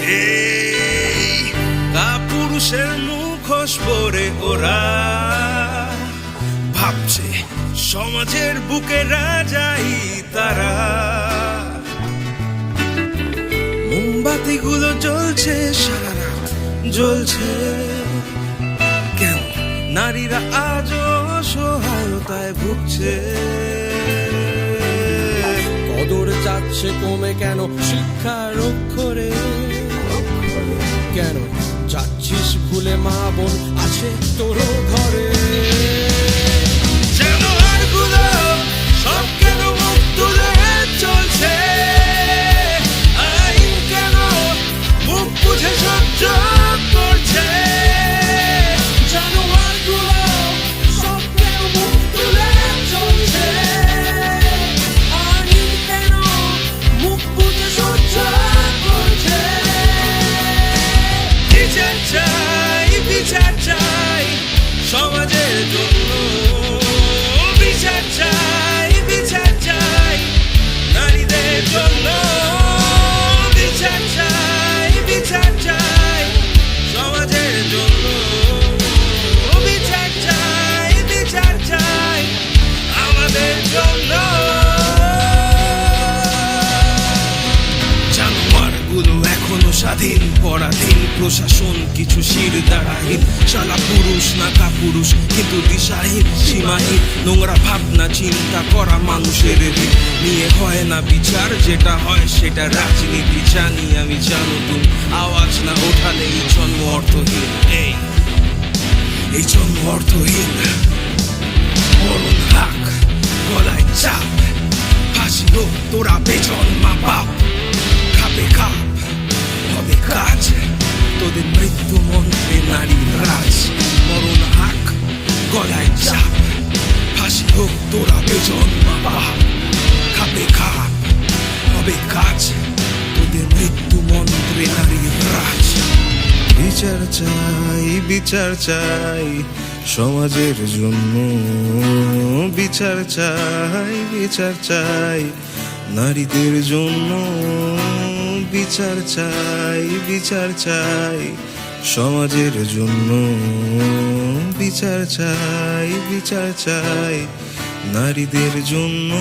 এই কাপুরুষের মুখোশ পরে ওরা ভাবছে সমাজের বুকে রাজাই তারা। মোমবাতিগুলো জ্বলছে সারা রাত জ্বলছে, কেন নারীরা আজও অসহায়তায় ভুগছে। কদর যাচ্ছে কমে কেন শিক্ষার অক্ষরে, কেন যাচ্ছিস ভুলে মা বোন আছে তোর ঘরে। জানোয়ারগুলো সব কেন মুখ তুলে চলছে, আইন কেন মুখ বুঝে সহ্য করছে। জানোয়ারগুলো সব কেন মুখ তুলে চলছে, আইন কেন মুখ বুঝে সহ্য করছে। বিচার চাই, বিচার চাই সমাজের জন্য, বিচার চাই, বিচার চাই নারীদের জন্য। বিচার চাই, বিচার চাই সমাজের জন্য, বিচার চাই, বিচার চাই আমাদের জন্য। জানোয়ারগুলো এখনো স্বাধীন, পরাধীন, প্রশাসন কিছু শির দাঁড়াহীন। শালা পুরুষ না কাপুরুষ কিন্তু দিশাহীন, সীমাহীন, নোংরা ভাবনা চিন্তা করা মানুষের নিয়ে হয় না বিচার। যেটা হয় সেটা রাজনীতি, জানি আমি জানো তুমি, আওয়াজ না ওঠালে এই জন্ম অর্থহীন। এই জন্ম অর্থহীন। মরণ হাক, গলায় চাপ, ফাঁসি হোক তোরা বেজন্মা বাপ। খাবে খাপ, হবে কাজ, তোদের মৃত্যু মন্ত্রে নারীর রাজ। মরণ হাক, গলায় চাপ, ফাঁসি হোক তোরা বেজন্মা বাপ। খাবে খাপ, হবে কাজ, তোদের মৃত্যু মন্ত্রে নারীর রাজ। বিচার চাই, বিচার চাই সমাজের জন্য, বিচার চাই, বিচার চাই নারীদের জন্য। বিচার চাই, বিচার চাই সমাজের জন্য, বিচার চাই, বিচার চাই নারীদের জন্য।